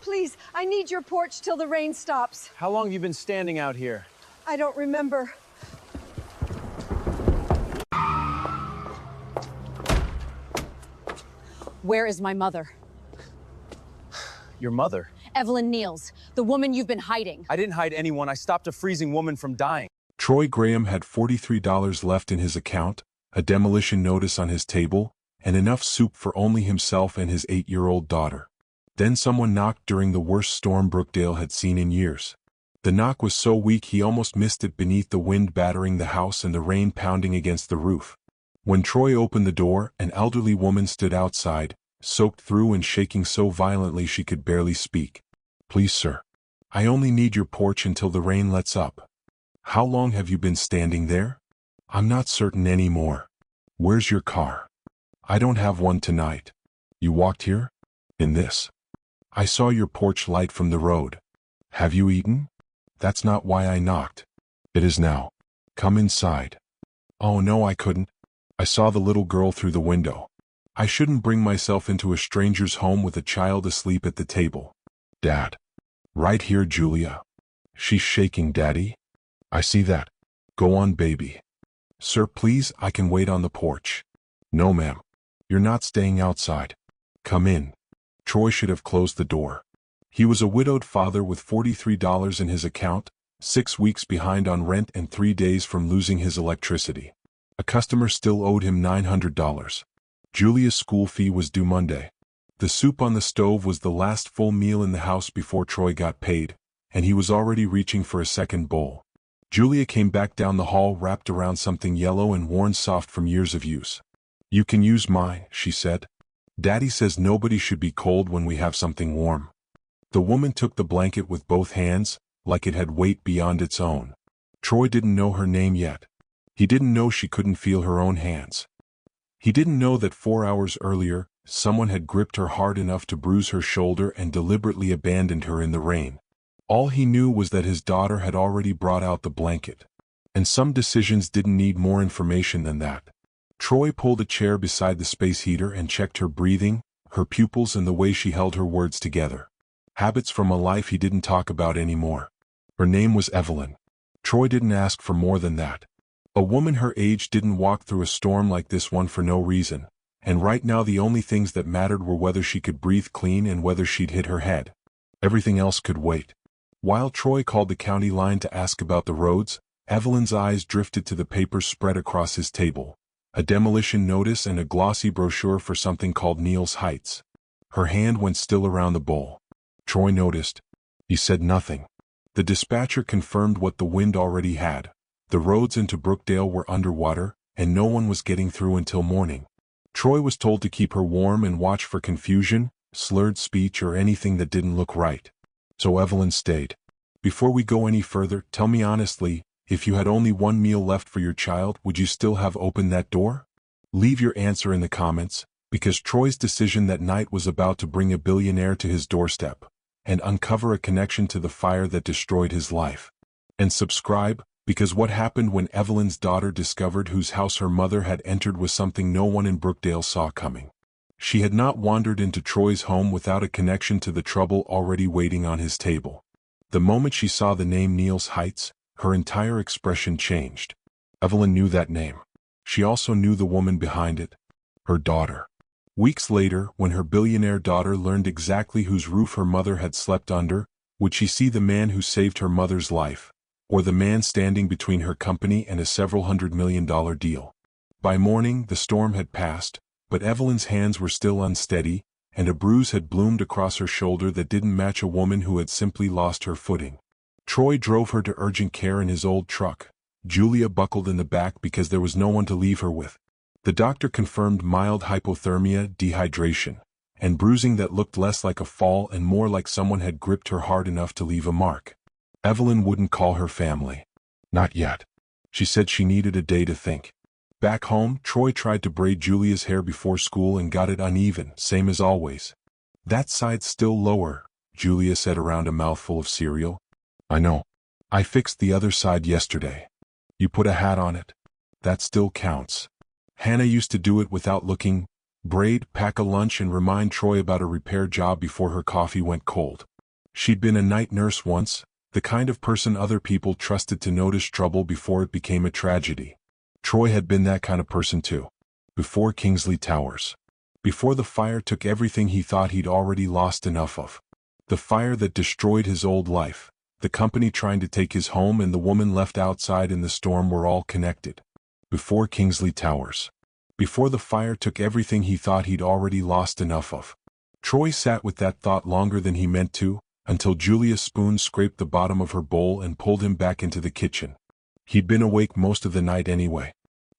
please, I need your porch till the rain stops. How long have you been standing out here? I don't remember. Where is my mother? Your mother? Evelyn Niels, the woman you've been hiding. I didn't hide anyone. I stopped a freezing woman from dying. Troy Graham had $43 left in his account, a demolition notice on his table, and enough soup for only himself and his 8-year-old daughter. Then someone knocked during the worst storm Brookdale had seen in years. The knock was so weak he almost missed it beneath the wind battering the house and the rain pounding against the roof. When Troy opened the door, an elderly woman stood outside, soaked through and shaking so violently she could barely speak. "Please, sir. I only need your porch until the rain lets up." "How long have you been standing there?" "I'm not certain anymore." "Where's your car?" "I don't have one tonight." "You walked here?" "In this." "I saw your porch light from the road." "Have you eaten?" "That's not why I knocked." "It is now. Come inside." "Oh no, I couldn't. I saw the little girl through the window. I shouldn't bring myself into a stranger's home with a child asleep at the table." "Dad." "Right here, Julia." "She's shaking, Daddy." "I see that. Go on, baby." "Sir, please, I can wait on the porch." "No, ma'am. You're not staying outside. Come in." Troy should have closed the door. He was a widowed father with $43 in his account, 6 weeks behind on rent and 3 days from losing his electricity. A customer still owed him $900. Julia's school fee was due Monday. The soup on the stove was the last full meal in the house before Troy got paid, and he was already reaching for a second bowl. Julia came back down the hall wrapped around something yellow and worn soft from years of use. "You can use mine," she said. "Daddy says nobody should be cold when we have something warm." The woman took the blanket with both hands, like it had weight beyond its own. Troy didn't know her name yet. He didn't know she couldn't feel her own hands. He didn't know that 4 hours earlier, someone had gripped her hard enough to bruise her shoulder and deliberately abandoned her in the rain. All he knew was that his daughter had already brought out the blanket. And some decisions didn't need more information than that. Troy pulled a chair beside the space heater and checked her breathing, her pupils and the way she held her words together. Habits from a life he didn't talk about anymore. Her name was Evelyn. Troy didn't ask for more than that. A woman her age didn't walk through a storm like this one for no reason, and right now the only things that mattered were whether she could breathe clean and whether she'd hit her head. Everything else could wait. While Troy called the county line to ask about the roads, Evelyn's eyes drifted to the papers spread across his table. A demolition notice and a glossy brochure for something called Niels Heights. Her hand went still around the bowl. Troy noticed. He said nothing. The dispatcher confirmed what the wind already had. The roads into Brookdale were underwater, and no one was getting through until morning. Troy was told to keep her warm and watch for confusion, slurred speech or anything that didn't look right. So Evelyn stayed. "Before we go any further, tell me honestly, if you had only one meal left for your child, would you still have opened that door?" Leave your answer in the comments, because Troy's decision that night was about to bring a billionaire to his doorstep, and uncover a connection to the fire that destroyed his life. And subscribe, because what happened when Evelyn's daughter discovered whose house her mother had entered was something no one in Brookdale saw coming. She had not wandered into Troy's home without a connection to the trouble already waiting on his table. The moment she saw the name Niels Heights, her entire expression changed. Evelyn knew that name. She also knew the woman behind it, her daughter. Weeks later, when her billionaire daughter learned exactly whose roof her mother had slept under, would she see the man who saved her mother's life, or the man standing between her company and a several $100 million deal? By morning, the storm had passed, but Evelyn's hands were still unsteady, and a bruise had bloomed across her shoulder that didn't match a woman who had simply lost her footing. Troy drove her to urgent care in his old truck. Julia buckled in the back because there was no one to leave her with. The doctor confirmed mild hypothermia, dehydration, and bruising that looked less like a fall and more like someone had gripped her hard enough to leave a mark. Evelyn wouldn't call her family. Not yet. She said she needed a day to think. Back home, Troy tried to braid Julia's hair before school and got it uneven, same as always. "That side's still lower," Julia said around a mouthful of cereal. "I know. I fixed the other side yesterday." "You put a hat on it. That still counts." Hannah used to do it without looking. Braid, pack a lunch and remind Troy about a repair job before her coffee went cold. She'd been a night nurse once, the kind of person other people trusted to notice trouble before it became a tragedy. Troy had been that kind of person too. Before Kingsley Towers. Before the fire took everything he thought he'd already lost enough of. The fire that destroyed his old life, the company trying to take his home, and the woman left outside in the storm were all connected. Before Kingsley Towers. Before the fire took everything he thought he'd already lost enough of. Troy sat with that thought longer than he meant to, until Julia's spoon scraped the bottom of her bowl and pulled him back into the kitchen. He'd been awake most of the night anyway.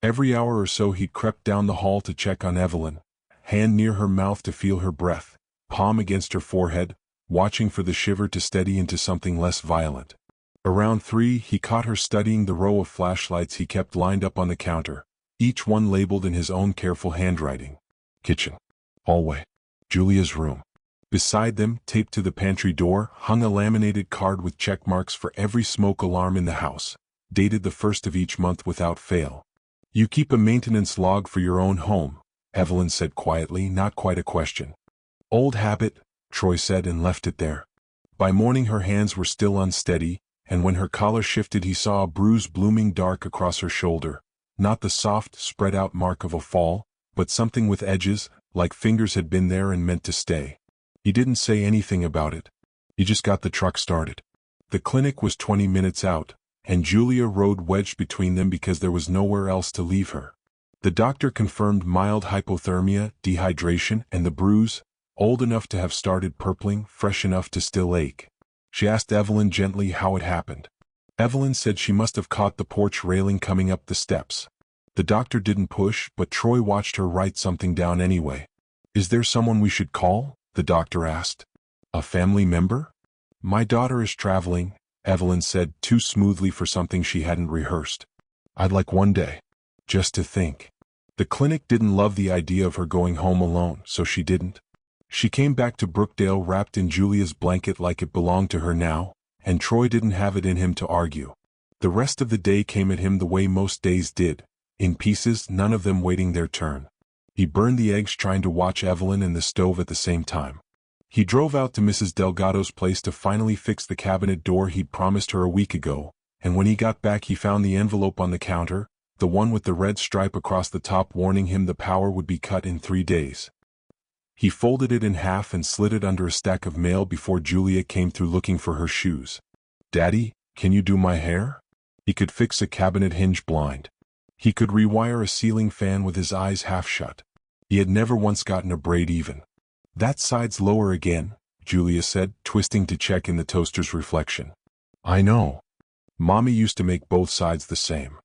Every hour or so he'd crept down the hall to check on Evelyn, hand near her mouth to feel her breath, palm against her forehead, watching for the shiver to steady into something less violent. Around 3, he caught her studying the row of flashlights he kept lined up on the counter, each one labeled in his own careful handwriting. Kitchen. Hallway. Julia's room. Beside them, taped to the pantry door, hung a laminated card with check marks for every smoke alarm in the house, dated the 1st of each month without fail. You keep a maintenance log for your own home, Evelyn said quietly, not quite a question. Old habit, Troy said, and left it there. By morning her hands were still unsteady, and when her collar shifted he saw a bruise blooming dark across her shoulder, not the soft, spread-out mark of a fall, but something with edges, like fingers had been there and meant to stay. He didn't say anything about it. He just got the truck started. The clinic was 20 minutes out, and Julia rode wedged between them because there was nowhere else to leave her. The doctor confirmed mild hypothermia, dehydration, and the bruise, old enough to have started purpling, fresh enough to still ache. She asked Evelyn gently how it happened. Evelyn said she must have caught the porch railing coming up the steps. The doctor didn't push, but Troy watched her write something down anyway. Is there someone we should call? The doctor asked. A family member? My daughter is traveling, Evelyn said too smoothly for something she hadn't rehearsed. I'd like one day. Just to think. The clinic didn't love the idea of her going home alone, so she didn't. She came back to Brookdale wrapped in Julia's blanket like it belonged to her now, and Troy didn't have it in him to argue. The rest of the day came at him the way most days did, in pieces, none of them waiting their turn. He burned the eggs trying to watch Evelyn and the stove at the same time. He drove out to Mrs. Delgado's place to finally fix the cabinet door he'd promised her a week ago, and when he got back he found the envelope on the counter, the one with the red stripe across the top warning him the power would be cut in 3 days. He folded it in half and slid it under a stack of mail before Julia came through looking for her shoes. Daddy, can you do my hair? He could fix a cabinet hinge blind. He could rewire a ceiling fan with his eyes half shut. He had never once gotten a braid even. That side's lower again, Julia said, twisting to check in the toaster's reflection. I know. Mommy used to make both sides the same.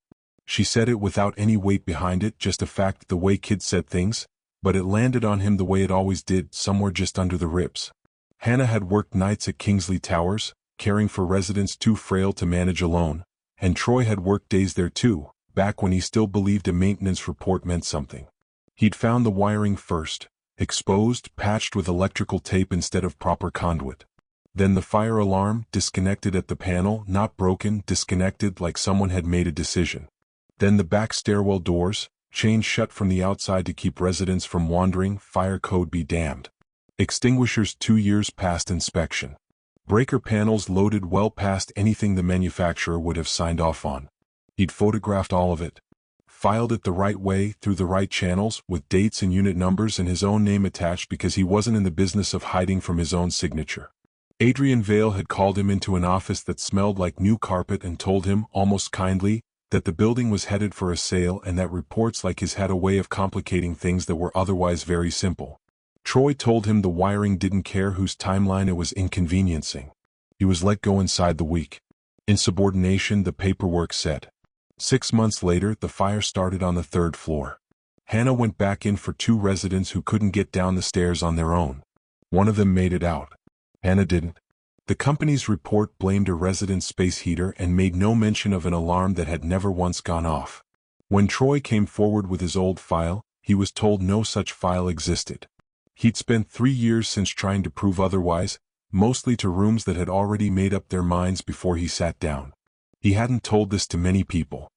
She said it without any weight behind it, just a fact, the way kids said things, but it landed on him the way it always did, somewhere just under the ribs. Hannah had worked nights at Kingsley Towers, caring for residents too frail to manage alone, and Troy had worked days there too, back when he still believed a maintenance report meant something. He'd found the wiring first, exposed, patched with electrical tape instead of proper conduit. Then the fire alarm, disconnected at the panel, not broken, disconnected like someone had made a decision. Then the back stairwell doors, chained shut from the outside to keep residents from wandering, fire code be damned. Extinguishers 2 years past inspection. Breaker panels loaded well past anything the manufacturer would have signed off on. He'd photographed all of it. Filed it the right way, through the right channels, with dates and unit numbers and his own name attached because he wasn't in the business of hiding from his own signature. Adrian Vale had called him into an office that smelled like new carpet and told him, almost kindly, that the building was headed for a sale and that reports like his had a way of complicating things that were otherwise very simple. Troy told him the wiring didn't care whose timeline it was inconveniencing. He was let go inside the week. Insubordination, the paperwork said. 6 months later, the fire started on the 3rd floor. Hannah went back in for 2 residents who couldn't get down the stairs on their own. One of them made it out. Hannah didn't. The company's report blamed a resident's space heater and made no mention of an alarm that had never once gone off. When Troy came forward with his old file, he was told no such file existed. He'd spent 3 years since trying to prove otherwise, mostly to rooms that had already made up their minds before he sat down. He hadn't told this to many people.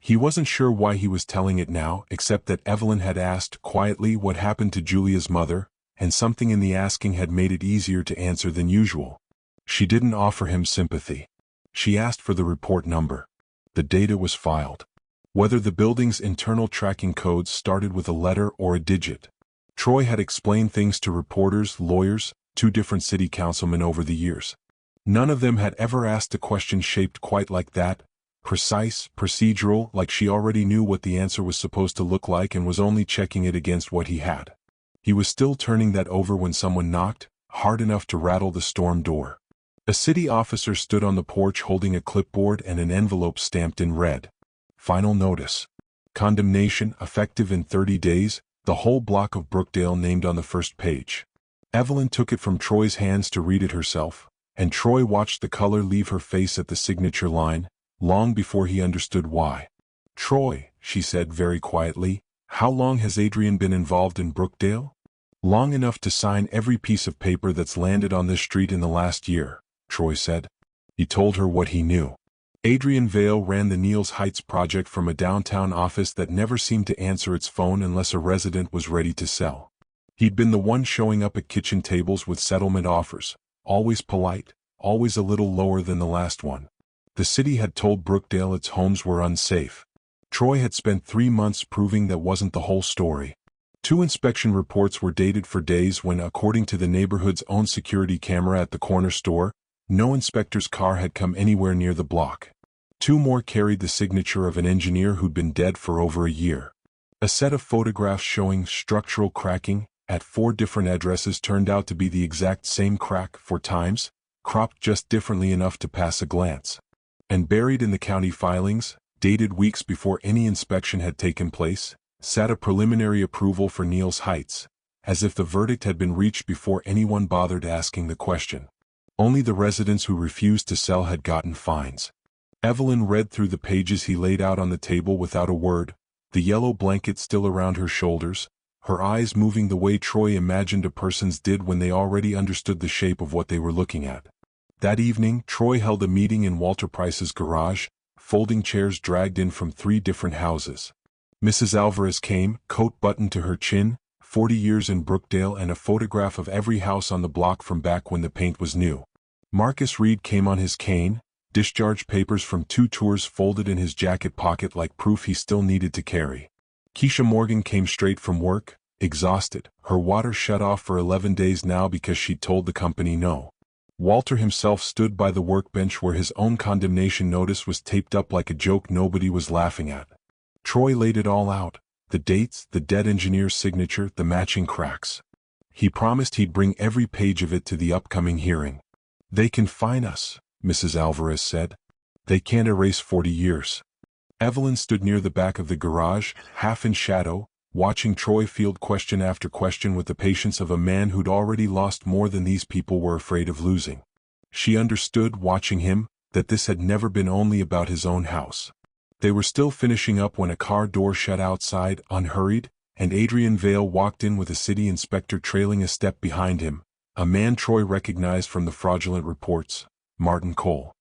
He wasn't sure why he was telling it now, except that Evelyn had asked quietly what happened to Julia's mother, and something in the asking had made it easier to answer than usual. She didn't offer him sympathy. She asked for the report number. The data was filed. Whether the building's internal tracking codes started with a letter or a digit. Troy had explained things to reporters, lawyers, 2 different city councilmen over the years. None of them had ever asked a question shaped quite like that, precise, procedural, like she already knew what the answer was supposed to look like and was only checking it against what he had. He was still turning that over when someone knocked, hard enough to rattle the storm door. A city officer stood on the porch holding a clipboard and an envelope stamped in red. Final notice. Condemnation effective in 30 days, the whole block of Brookdale named on the first page. Evelyn took it from Troy's hands to read it herself, and Troy watched the color leave her face at the signature line, long before he understood why. "Troy," she said very quietly, "how long has Adrian been involved in Brookdale?" "Long enough to sign every piece of paper that's landed on this street in the last year," Troy said. He told her what he knew. Adrian Vale ran the Neils Heights project from a downtown office that never seemed to answer its phone unless a resident was ready to sell. He'd been the one showing up at kitchen tables with settlement offers, always polite, always a little lower than the last one. The city had told Brookdale its homes were unsafe. Troy had spent 3 months proving that wasn't the whole story. 2 inspection reports were dated for days when, according to the neighborhood's own security camera at the corner store, no inspector's car had come anywhere near the block. 2 more carried the signature of an engineer who'd been dead for over a year. A set of photographs showing structural cracking at 4 different addresses turned out to be the exact same crack 4 times, cropped just differently enough to pass a glance. And buried in the county filings, dated weeks before any inspection had taken place, sat a preliminary approval for Neils Heights, as if the verdict had been reached before anyone bothered asking the question. Only the residents who refused to sell had gotten fines. Evelyn read through the pages he laid out on the table without a word, the yellow blanket still around her shoulders, her eyes moving the way Troy imagined a person's did when they already understood the shape of what they were looking at. That evening, Troy held a meeting in Walter Price's garage, folding chairs dragged in from 3 different houses. Mrs. Alvarez came, coat buttoned to her chin, 40 years in Brookdale and a photograph of every house on the block from back when the paint was new. Marcus Reed came on his cane, discharge papers from 2 tours folded in his jacket pocket like proof he still needed to carry. Keisha Morgan came straight from work, exhausted, her water shut off for 11 days now because she'd told the company no. Walter himself stood by the workbench where his own condemnation notice was taped up like a joke nobody was laughing at. Troy laid it all out, the dates, the dead engineer's signature, the matching cracks. He promised he'd bring every page of it to the upcoming hearing. "They can fine us," Mrs. Alvarez said. "They can't erase 40 years. Evelyn stood near the back of the garage, half in shadow, watching Troy field question after question with the patience of a man who'd already lost more than these people were afraid of losing. She understood, watching him, that this had never been only about his own house. They were still finishing up when a car door shut outside, unhurried, and Adrian Vale walked in with a city inspector trailing a step behind him, a man Troy recognized from the fraudulent reports, Martin Cole.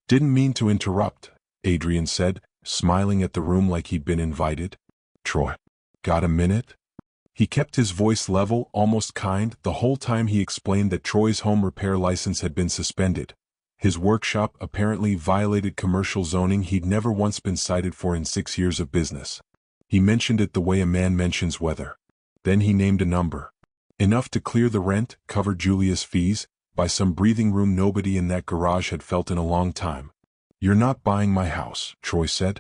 "Didn't mean to interrupt," Adrian said, smiling at the room like he'd been invited. "Troy, got a minute?" He kept his voice level, almost kind, the whole time he explained that Troy's home repair license had been suspended. His workshop apparently violated commercial zoning he'd never once been cited for in 6 years of business. He mentioned it the way a man mentions weather. Then he named a number. Enough to clear the rent, cover Julia's fees, by some breathing room nobody in that garage had felt in a long time. "You're not buying my house," Troy said.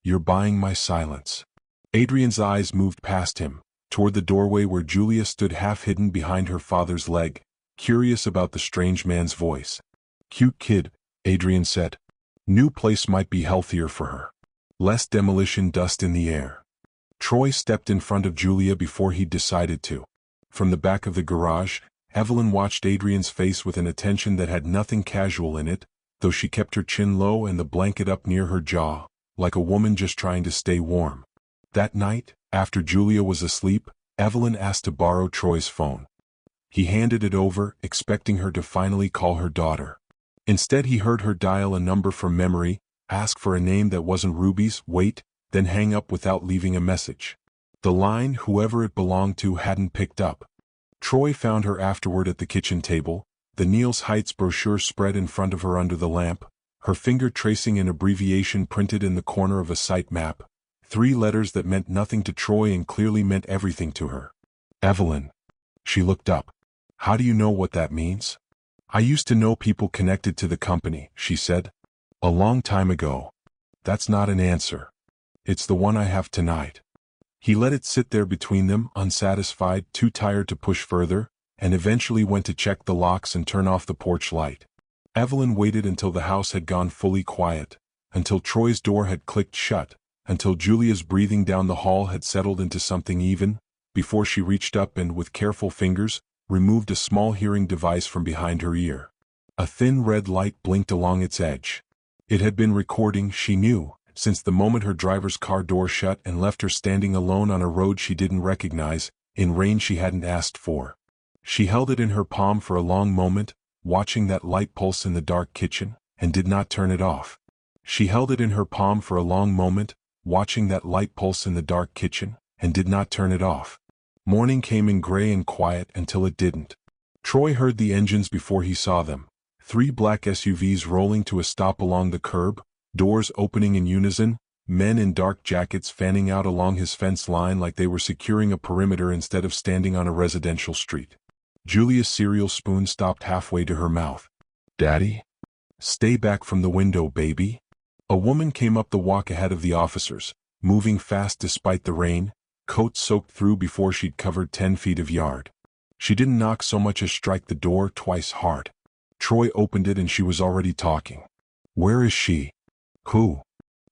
"You're buying my silence." Adrian's eyes moved past him, toward the doorway where Julia stood half hidden behind her father's leg, curious about the strange man's voice. "Cute kid," Adrian said. "New place might be healthier for her. Less demolition dust in the air." Troy stepped in front of Julia before he'd decided to. From the back of the garage, Evelyn watched Adrian's face with an attention that had nothing casual in it, though she kept her chin low and the blanket up near her jaw, like a woman just trying to stay warm. That night, after Julia was asleep, Evelyn asked to borrow Troy's phone. He handed it over, expecting her to finally call her daughter. Instead he heard her dial a number from memory, ask for a name that wasn't Ruby's, wait, then hang up without leaving a message. The line, whoever it belonged to, hadn't picked up. Troy found her afterward at the kitchen table, The Niels Heights brochure spread in front of her under the lamp, her finger tracing an abbreviation printed in the corner of a site map, 3 letters that meant nothing to Troy and clearly meant everything to her. Evelyn. She looked up. How do you know what that means? I used to know people connected to the company, she said. A long time ago. That's not an answer. It's the one I have tonight. He let it sit there between them, unsatisfied, too tired to push further, and eventually went to check the locks and turn off the porch light. Evelyn waited until the house had gone fully quiet, until Troy's door had clicked shut, until Julia's breathing down the hall had settled into something even, before she reached up and, with careful fingers, removed a small hearing device from behind her ear. A thin red light blinked along its edge. It had been recording, she knew, since the moment her driver's car door shut and left her standing alone on a road she didn't recognize, in rain she hadn't asked for. She held it in her palm for a long moment, watching that light pulse in the dark kitchen, and did not turn it off. She held it in her palm for a long moment, watching that light pulse in the dark kitchen, and did not turn it off. Morning came in gray and quiet until it didn't. Troy heard the engines before he saw them. 3 black SUVs rolling to a stop along the curb, doors opening in unison, men in dark jackets fanning out along his fence line like they were securing a perimeter instead of standing on a residential street. Julia's cereal spoon stopped halfway to her mouth. Daddy? Stay back from the window, baby. A woman came up the walk ahead of the officers, moving fast despite the rain, coat soaked through before she'd covered 10 feet of yard. She didn't knock so much as strike the door twice hard. Troy opened it and she was already talking. Where is she? Who?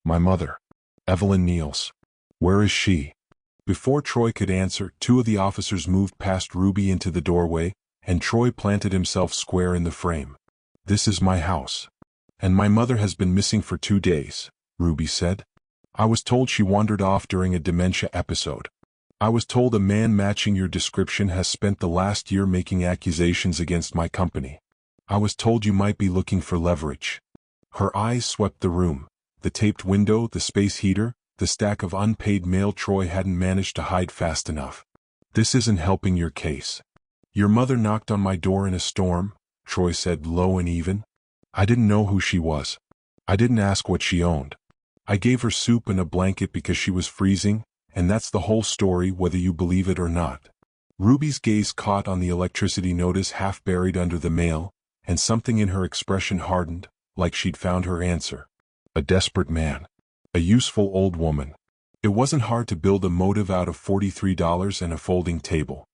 My mother. Evelyn Niels. Where is she? Before Troy could answer, 2 of the officers moved past Ruby into the doorway, and Troy planted himself square in the frame. This is my house. And my mother has been missing for 2 days, Ruby said. I was told she wandered off during a dementia episode. I was told a man matching your description has spent the last year making accusations against my company. I was told you might be looking for leverage. Her eyes swept the room, the taped window, the space heater, the stack of unpaid mail Troy hadn't managed to hide fast enough. This isn't helping your case. Your mother knocked on my door in a storm, Troy said low and even. I didn't know who she was. I didn't ask what she owned. I gave her soup and a blanket because she was freezing, and that's the whole story, whether you believe it or not. Ruby's gaze caught on the electricity notice half buried under the mail, and something in her expression hardened, like she'd found her answer. A desperate man. A useful old woman. It wasn't hard to build a motive out of $43 and a folding table.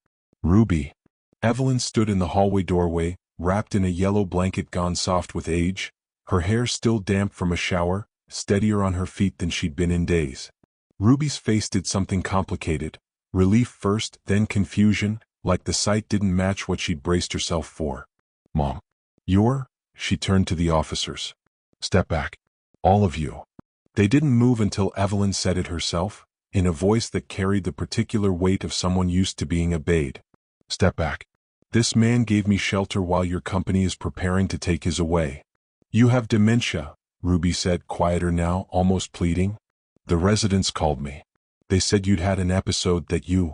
Ruby. Evelyn stood in the hallway doorway, wrapped in a yellow blanket gone soft with age, her hair still damp from a shower, steadier on her feet than she'd been in days. Ruby's face did something complicated, relief first, then confusion, like the sight didn't match what she'd braced herself for. Mom. She turned to the officers. Step back. All of you. They didn't move until Evelyn said it herself, in a voice that carried the particular weight of someone used to being obeyed. Step back. This man gave me shelter while your company is preparing to take his away. You have dementia, Ruby said, quieter now, almost pleading. The residents called me. They said you'd had an episode that you...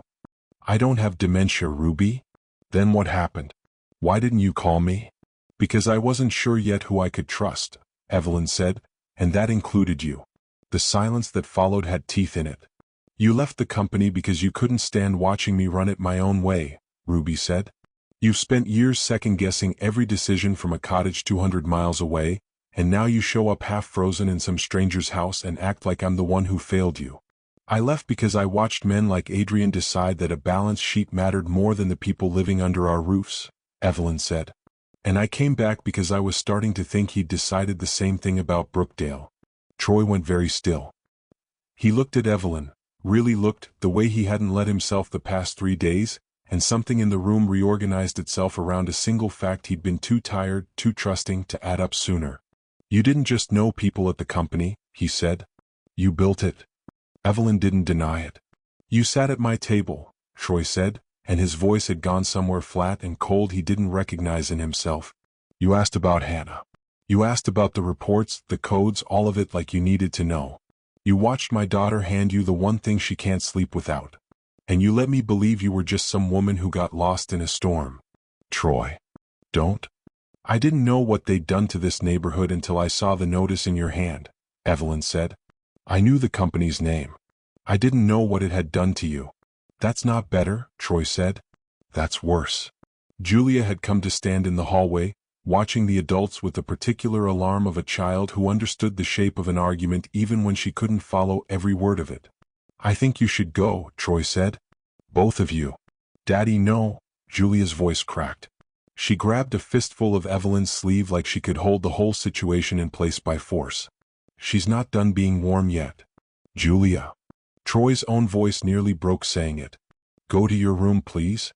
I don't have dementia, Ruby. Then what happened? Why didn't you call me? Because I wasn't sure yet who I could trust, Evelyn said, and that included you. The silence that followed had teeth in it. You left the company because you couldn't stand watching me run it my own way, Ruby said. You've spent years second-guessing every decision from a cottage 200 miles away, and now you show up half-frozen in some stranger's house and act like I'm the one who failed you. I left because I watched men like Adrian decide that a balance sheet mattered more than the people living under our roofs, Evelyn said. And I came back because I was starting to think he'd decided the same thing about Brookdale. Troy went very still. He looked at Evelyn, really looked, the way he hadn't let himself the past 3 days, and something in the room reorganized itself around a single fact he'd been too tired, too trusting to add up sooner. You didn't just know people at the company, he said. You built it. Evelyn didn't deny it. You sat at my table, Troy said, and his voice had gone somewhere flat and cold he didn't recognize in himself. You asked about Hannah. You asked about the reports, the codes, all of it like you needed to know. You watched my daughter hand you the one thing she can't sleep without. And you let me believe you were just some woman who got lost in a storm. Troy. Don't. I didn't know what they'd done to this neighborhood until I saw the notice in your hand, Evelyn said. I knew the company's name. I didn't know what it had done to you. That's not better, Troy said. That's worse. Julia had come to stand in the hallway, watching the adults with the particular alarm of a child who understood the shape of an argument even when she couldn't follow every word of it. I think you should go, Troy said. Both of you. Daddy, no, Julia's voice cracked. She grabbed a fistful of Evelyn's sleeve like she could hold the whole situation in place by force. She's not done being warm yet. Julia. Troy's own voice nearly broke saying it. Go to your room, please.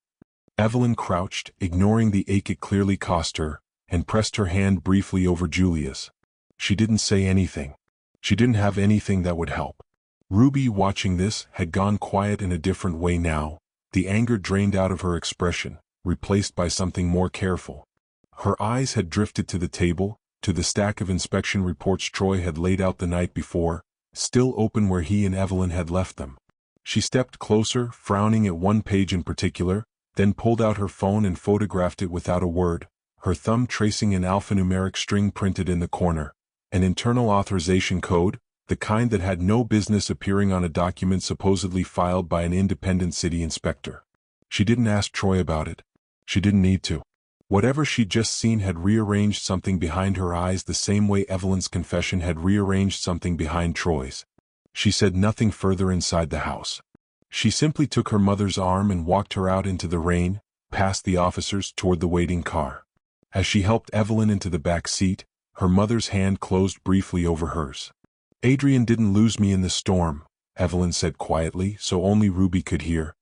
Evelyn crouched, ignoring the ache it clearly cost her, and pressed her hand briefly over Julia's. She didn't say anything. She didn't have anything that would help. Ruby, watching this, had gone quiet in a different way now, the anger drained out of her expression, replaced by something more careful. Her eyes had drifted to the table, to the stack of inspection reports Troy had laid out the night before, still open where he and Evelyn had left them. She stepped closer, frowning at one page in particular, then pulled out her phone and photographed it without a word, her thumb tracing an alphanumeric string printed in the corner, an internal authorization code, the kind that had no business appearing on a document supposedly filed by an independent city inspector. She didn't ask Troy about it. She didn't need to. Whatever she'd just seen had rearranged something behind her eyes the same way Evelyn's confession had rearranged something behind Troy's. She said nothing further inside the house. She simply took her mother's arm and walked her out into the rain, past the officers toward the waiting car. As she helped Evelyn into the back seat, her mother's hand closed briefly over hers. Adrian didn't lose me in the storm, Evelyn said quietly so only Ruby could hear.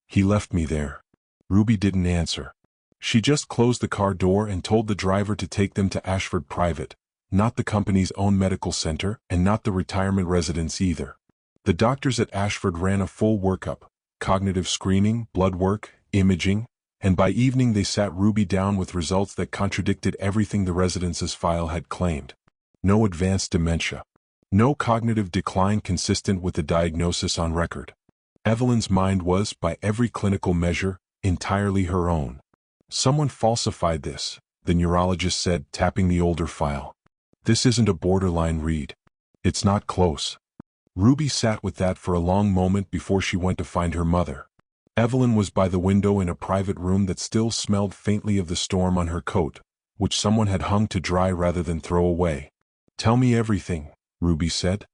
He left me there. Ruby didn't answer. She just closed the car door and told the driver to take them to Ashford Private, not the company's own medical center and not the retirement residence either. The doctors at Ashford ran a full workup, cognitive screening, blood work, imaging, and by evening they sat Ruby down with results that contradicted everything the residence's file had claimed. No advanced dementia. No cognitive decline consistent with the diagnosis on record. Evelyn's mind was, by every clinical measure, entirely her own. Someone falsified this, the neurologist said, tapping the older file. This isn't a borderline read. It's not close. Ruby sat with that for a long moment before she went to find her mother. Evelyn was by the window in a private room that still smelled faintly of the storm on her coat, which someone had hung to dry rather than throw away. Tell me everything, Ruby said.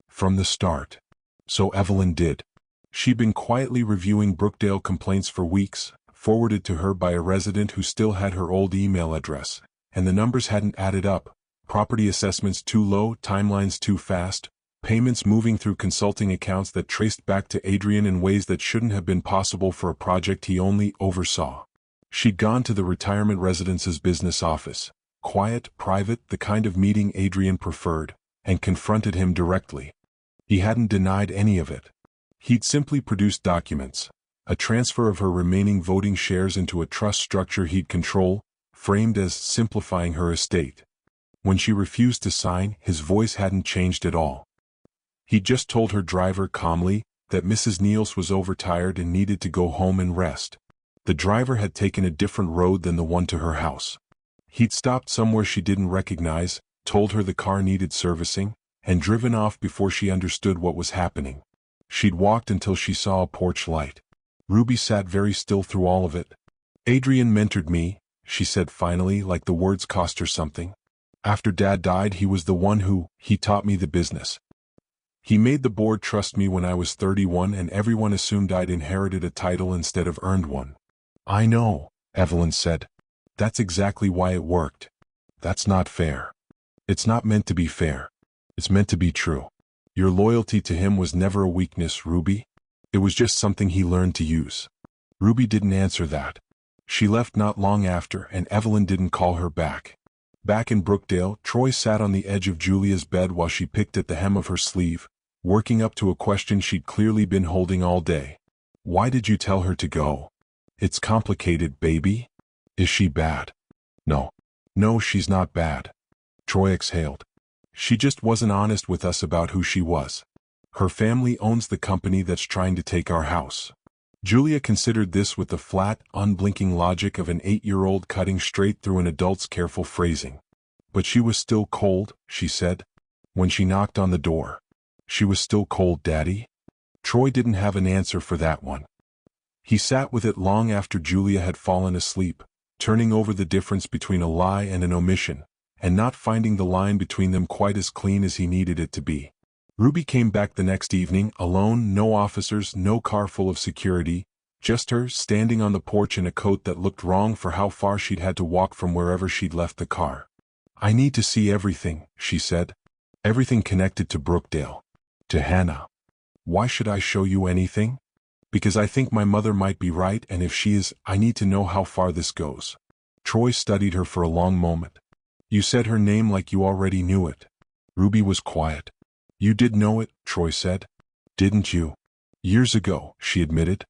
From the start. So Evelyn did. She'd been quietly reviewing Brookdale complaints for weeks, forwarded to her by a resident who still had her old email address, and the numbers hadn't added up. Property assessments too low, timelines too fast, payments moving through consulting accounts that traced back to Adrian in ways that shouldn't have been possible for a project he only oversaw. She'd gone to the retirement residence's business office, quiet, private, the kind of meeting Adrian preferred, and confronted him directly. He hadn't denied any of it. He'd simply produced documents, a transfer of her remaining voting shares into a trust structure he'd control, framed as simplifying her estate. When she refused to sign, his voice hadn't changed at all. He'd just told her driver calmly that Mrs. Niels was overtired and needed to go home and rest. The driver had taken a different road than the one to her house. He'd stopped somewhere she didn't recognize, told her the car needed servicing, and driven off before she understood what was happening. She'd walked until she saw a porch light. Ruby sat very still through all of it. Adrian mentored me, she said finally, like the words cost her something. After Dad died, he was the one he taught me the business. He made the board trust me when I was 31 and everyone assumed I'd inherited a title instead of earned one. I know, Evelyn said. That's exactly why it worked. That's not fair. It's not meant to be fair. It's meant to be true. Your loyalty to him was never a weakness, Ruby. It was just something he learned to use. Ruby didn't answer that. She left not long after, and Evelyn didn't call her back. Back in Brookdale, Troy sat on the edge of Julia's bed while she picked at the hem of her sleeve, working up to a question she'd clearly been holding all day. Why did you tell her to go? It's complicated, baby. Is she bad? No. No, she's not bad. Troy exhaled. She just wasn't honest with us about who she was. Her family owns the company that's trying to take our house. Julia considered this with the flat, unblinking logic of an 8-year-old cutting straight through an adult's careful phrasing. But she was still cold, she said. When she knocked on the door. She was still cold, Daddy? Troy didn't have an answer for that one. He sat with it long after Julia had fallen asleep, turning over the difference between a lie and an omission, and not finding the line between them quite as clean as he needed it to be. Ruby came back the next evening, alone, no officers, no car full of security, just her, standing on the porch in a coat that looked wrong for how far she'd had to walk from wherever she'd left the car. I need to see everything, she said. Everything connected to Brookdale. To Hannah. Why should I show you anything? Because I think my mother might be right, and if she is, I need to know how far this goes. Troy studied her for a long moment. You said her name like you already knew it. Ruby was quiet. You did know it, Troy said. Didn't you? Years ago, she admitted.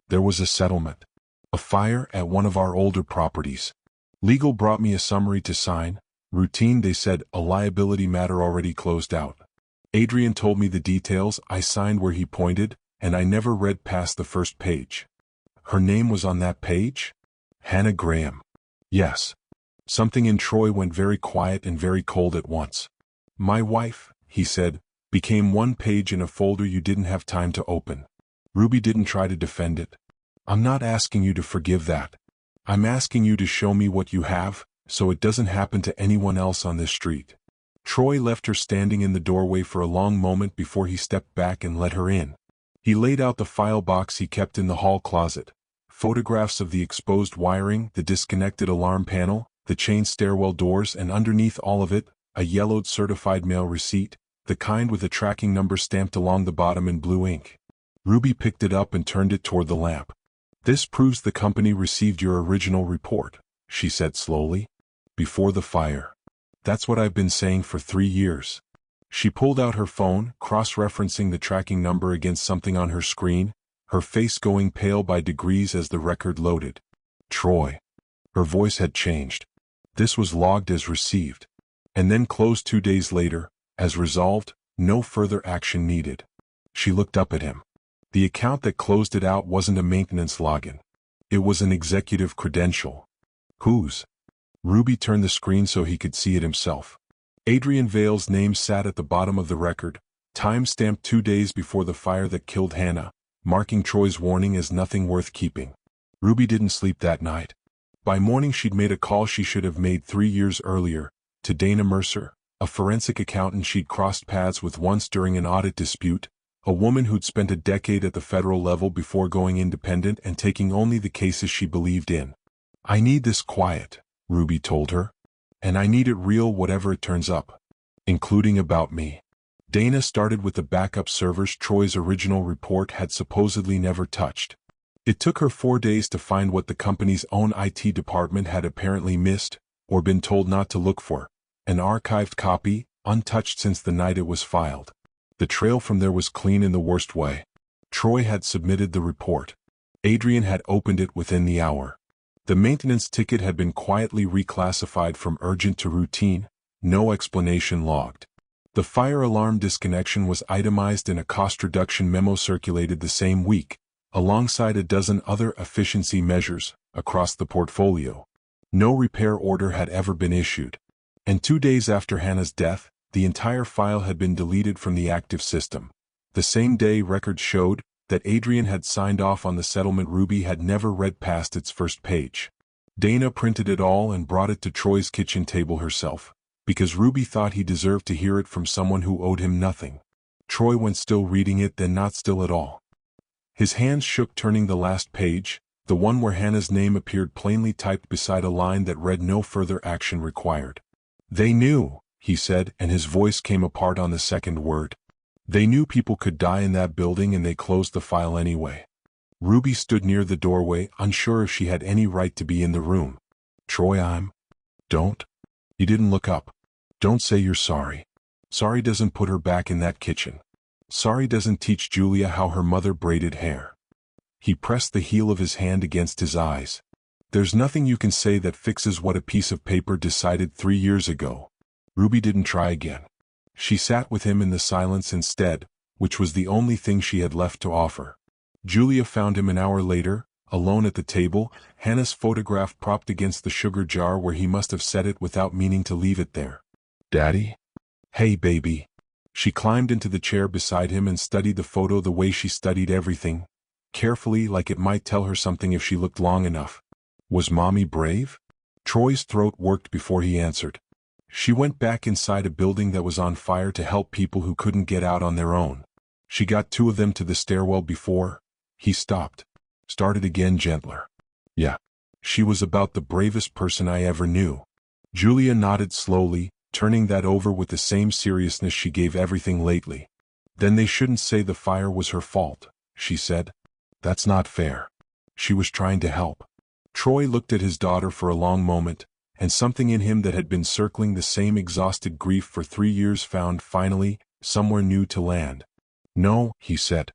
There was a settlement. A fire at one of our older properties. Legal brought me a summary to sign. Routine, they said, a liability matter already closed out. Adrian told me the details. I signed where he pointed, and I never read past the first page. Her name was on that page? Hannah Graham. Yes. Something in Troy went very quiet and very cold at once. My wife, he said, became one page in a folder you didn't have time to open. Ruby didn't try to defend it. I'm not asking you to forgive that. I'm asking you to show me what you have, so it doesn't happen to anyone else on this street. Troy left her standing in the doorway for a long moment before he stepped back and let her in. He laid out the file box he kept in the hall closet. Photographs of the exposed wiring, the disconnected alarm panel, the chain stairwell doors, and underneath all of it, a yellowed certified mail receipt, the kind with a tracking number stamped along the bottom in blue ink. Ruby picked it up and turned it toward the lamp. This proves the company received your original report, she said slowly. Before the fire. That's what I've been saying for 3 years. She pulled out her phone, cross-referencing the tracking number against something on her screen, her face going pale by degrees as the record loaded. Troy. Her voice had changed. This was logged as received. And then closed 2 days later, as resolved, no further action needed. She looked up at him. The account that closed it out wasn't a maintenance login. It was an executive credential. Whose? Ruby turned the screen so he could see it himself. Adrian Vale's name sat at the bottom of the record, time-stamped 2 days before the fire that killed Hannah, marking Troy's warning as nothing worth keeping. Ruby didn't sleep that night. By morning she'd made a call she should have made 3 years earlier, to Dana Mercer, a forensic accountant she'd crossed paths with once during an audit dispute, a woman who'd spent a decade at the federal level before going independent and taking only the cases she believed in. I need this quiet, Ruby told her. And I need it real whatever it turns up. Including about me. Dana started with the backup servers Troy's original report had supposedly never touched. It took her 4 days to find what the company's own IT department had apparently missed, or been told not to look for. An archived copy, untouched since the night it was filed. The trail from there was clean in the worst way. Troy had submitted the report. Adrian had opened it within the hour. The maintenance ticket had been quietly reclassified from urgent to routine, no explanation logged. The fire alarm disconnection was itemized in a cost reduction memo circulated the same week, alongside a dozen other efficiency measures, across the portfolio. No repair order had ever been issued. And 2 days after Hannah's death, the entire file had been deleted from the active system. The same day records showed that Adrian had signed off on the settlement Ruby had never read past its first page. Dana printed it all and brought it to Troy's kitchen table herself, because Ruby thought he deserved to hear it from someone who owed him nothing. Troy went still reading it, then not still at all. His hands shook turning the last page, the one where Hannah's name appeared plainly typed beside a line that read no further action required. They knew, he said, and his voice came apart on the second word. They knew people could die in that building and they closed the file anyway. Ruby stood near the doorway, unsure if she had any right to be in the room. Troy, Don't. You didn't look up. Don't say you're sorry. Sorry doesn't put her back in that kitchen. Sorry doesn't teach Julia how her mother braided hair. He pressed the heel of his hand against his eyes. There's nothing you can say that fixes what a piece of paper decided 3 years ago. Ruby didn't try again. She sat with him in the silence instead, which was the only thing she had left to offer. Julia found him an hour later, alone at the table, Hannah's photograph propped against the sugar jar where he must have set it without meaning to leave it there. "Daddy?" "Hey, baby." She climbed into the chair beside him and studied the photo the way she studied everything, carefully, like it might tell her something if she looked long enough. "Was Mommy brave?" Troy's throat worked before he answered. "She went back inside a building that was on fire to help people who couldn't get out on their own. She got 2 of them to the stairwell before." He stopped. Started again gentler. "Yeah. She was about the bravest person I ever knew." Julia nodded slowly, turning that over with the same seriousness she gave everything lately. "Then they shouldn't say the fire was her fault," she said. "That's not fair. She was trying to help." Troy looked at his daughter for a long moment, and something in him that had been circling the same exhausted grief for 3 years found, finally, somewhere new to land. "No," he said.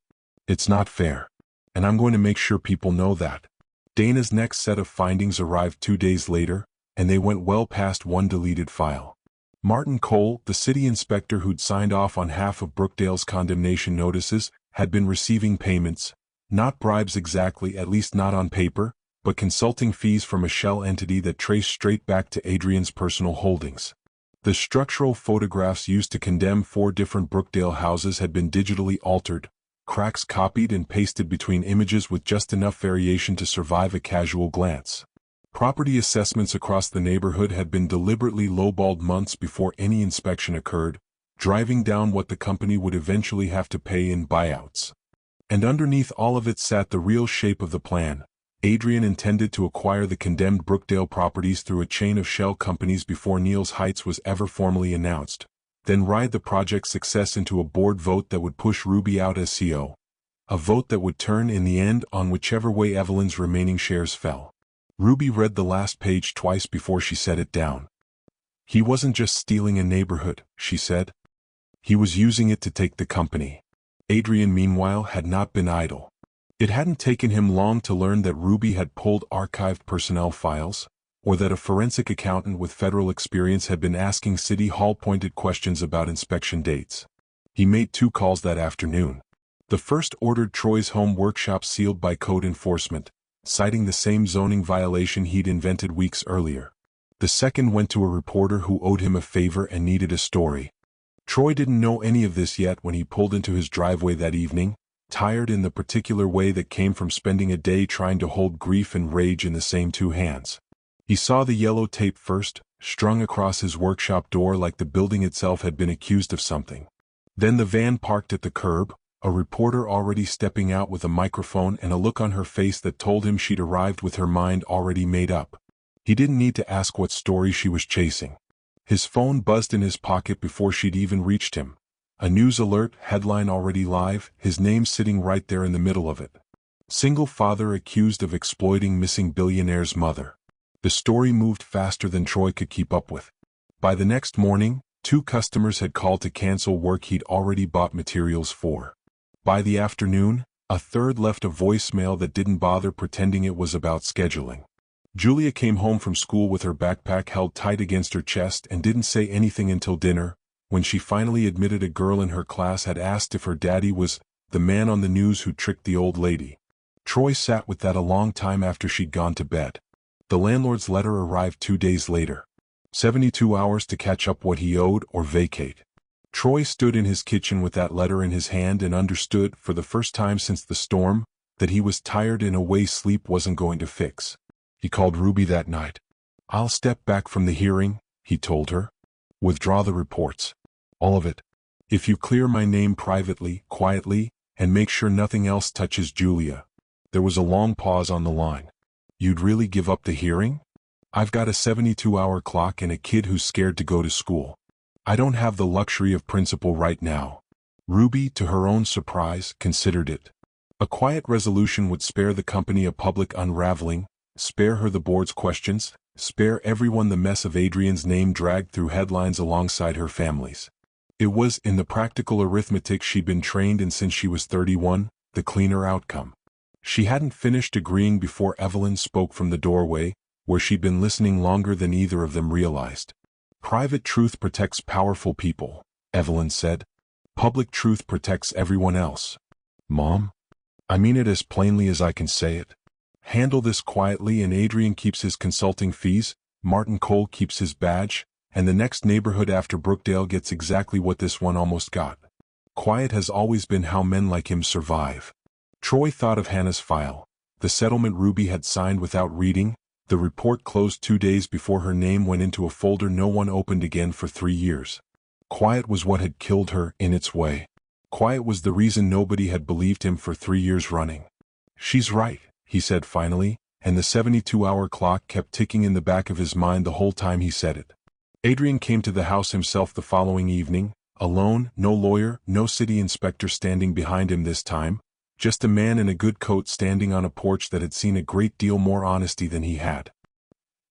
"It's not fair. And I'm going to make sure people know that." Dana's next set of findings arrived 2 days later, and they went well past one deleted file. Martin Cole, the city inspector who'd signed off on half of Brookdale's condemnation notices, had been receiving payments, not bribes exactly, at least not on paper, but consulting fees from a shell entity that traced straight back to Adrian's personal holdings. The structural photographs used to condemn 4 different Brookdale houses had been digitally altered, cracks copied and pasted between images with just enough variation to survive a casual glance. Property assessments across the neighborhood had been deliberately lowballed months before any inspection occurred, driving down what the company would eventually have to pay in buyouts. And underneath all of it sat the real shape of the plan. Adrian intended to acquire the condemned Brookdale properties through a chain of shell companies before Neil's Heights was ever formally announced, then ride the project's success into a board vote that would push Ruby out as CO. A vote that would turn in the end on whichever way Evelyn's remaining shares fell. Ruby read the last page twice before she set it down. "He wasn't just stealing a neighborhood," she said. "He was using it to take the company." Adrian, meanwhile, had not been idle. It hadn't taken him long to learn that Ruby had pulled archived personnel files, or that a forensic accountant with federal experience had been asking City Hall pointed questions about inspection dates. He made 2 calls that afternoon. The first ordered Troy's home workshop sealed by code enforcement, citing the same zoning violation he'd invented weeks earlier. The second went to a reporter who owed him a favor and needed a story. Troy didn't know any of this yet when he pulled into his driveway that evening, tired in the particular way that came from spending a day trying to hold grief and rage in the same 2 hands. He saw the yellow tape first, strung across his workshop door like the building itself had been accused of something. Then the van parked at the curb, a reporter already stepping out with a microphone and a look on her face that told him she'd arrived with her mind already made up. He didn't need to ask what story she was chasing. His phone buzzed in his pocket before she'd even reached him. A news alert, headline already live, his name sitting right there in the middle of it. "Single father accused of exploiting missing billionaire's mother." The story moved faster than Troy could keep up with. By the next morning, 2 customers had called to cancel work he'd already bought materials for. By the afternoon, a third left a voicemail that didn't bother pretending it was about scheduling. Julia came home from school with her backpack held tight against her chest and didn't say anything until dinner, when she finally admitted a girl in her class had asked if her daddy was the man on the news who tricked the old lady. Troy sat with that a long time after she'd gone to bed. The landlord's letter arrived 2 days later. 72 hours to catch up what he owed or vacate. Troy stood in his kitchen with that letter in his hand and understood, for the first time since the storm, that he was tired in a way sleep wasn't going to fix. He called Ruby that night. "I'll step back from the hearing," he told her. "Withdraw the reports. All of it. If you clear my name privately, quietly, and make sure nothing else touches Julia." There was a long pause on the line. "You'd really give up the hearing? I've got a 72-hour clock and a kid who's scared to go to school. I don't have the luxury of principle right now." Ruby, to her own surprise, considered it. A quiet resolution would spare the company a public unraveling, spare her the board's questions, spare everyone the mess of Adrian's name dragged through headlines alongside her family's. It was, in the practical arithmetic she'd been trained in since she was 31, the cleaner outcome. She hadn't finished agreeing before Evelyn spoke from the doorway, where she'd been listening longer than either of them realized. "Private truth protects powerful people," Evelyn said. "Public truth protects everyone else." "Mom?" I mean it as plainly as I can say it. Handle this quietly and Adrian keeps his consulting fees, Martin Cole keeps his badge, and the next neighborhood after Brookdale gets exactly what this one almost got. Quiet has always been how men like him survive. Troy thought of Hannah's file. The settlement Ruby had signed without reading, the report closed 2 days before her name went into a folder no one opened again for 3 years. Quiet was what had killed her in its way. Quiet was the reason nobody had believed him for 3 years running. She's right, he said finally, and the 72-hour clock kept ticking in the back of his mind the whole time he said it. Adrian came to the house himself the following evening, alone, no lawyer, no city inspector standing behind him this time, just a man in a good coat standing on a porch that had seen a great deal more honesty than he had.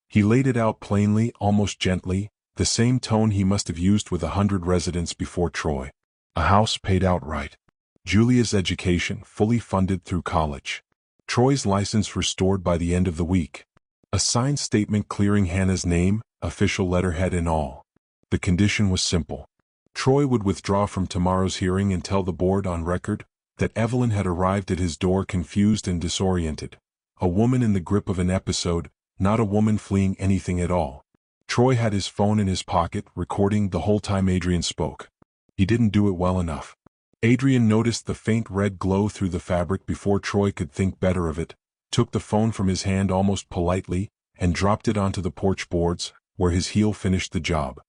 He laid it out plainly, almost gently, the same tone he must have used with 100 residents before Troy. A house paid outright. Julia's education fully funded through college. Troy's license restored by the end of the week. A signed statement clearing Hannah's name, official letterhead and all. The condition was simple. Troy would withdraw from tomorrow's hearing and tell the board on record that Evelyn had arrived at his door confused and disoriented. A woman in the grip of an episode, not a woman fleeing anything at all. Troy had his phone in his pocket, recording the whole time Adrian spoke. He didn't do it well enough. Adrian noticed the faint red glow through the fabric before Troy could think better of it, took the phone from his hand almost politely, and dropped it onto the porch boards, where his heel finished the job.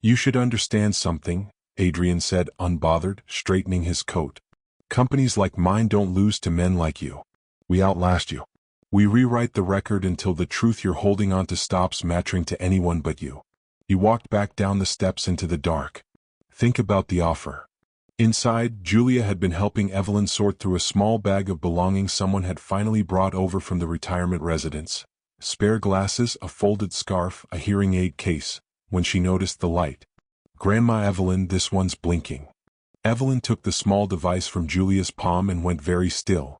You should understand something, Adrian said, unbothered, straightening his coat. Companies like mine don't lose to men like you. We outlast you. We rewrite the record until the truth you're holding on to stops mattering to anyone but you. He walked back down the steps into the dark. Think about the offer. Inside, Julia had been helping Evelyn sort through a small bag of belongings someone had finally brought over from the retirement residence. Spare glasses, a folded scarf, a hearing aid case, when she noticed the light. Grandma Evelyn, this one's blinking. Evelyn took the small device from Julia's palm and went very still.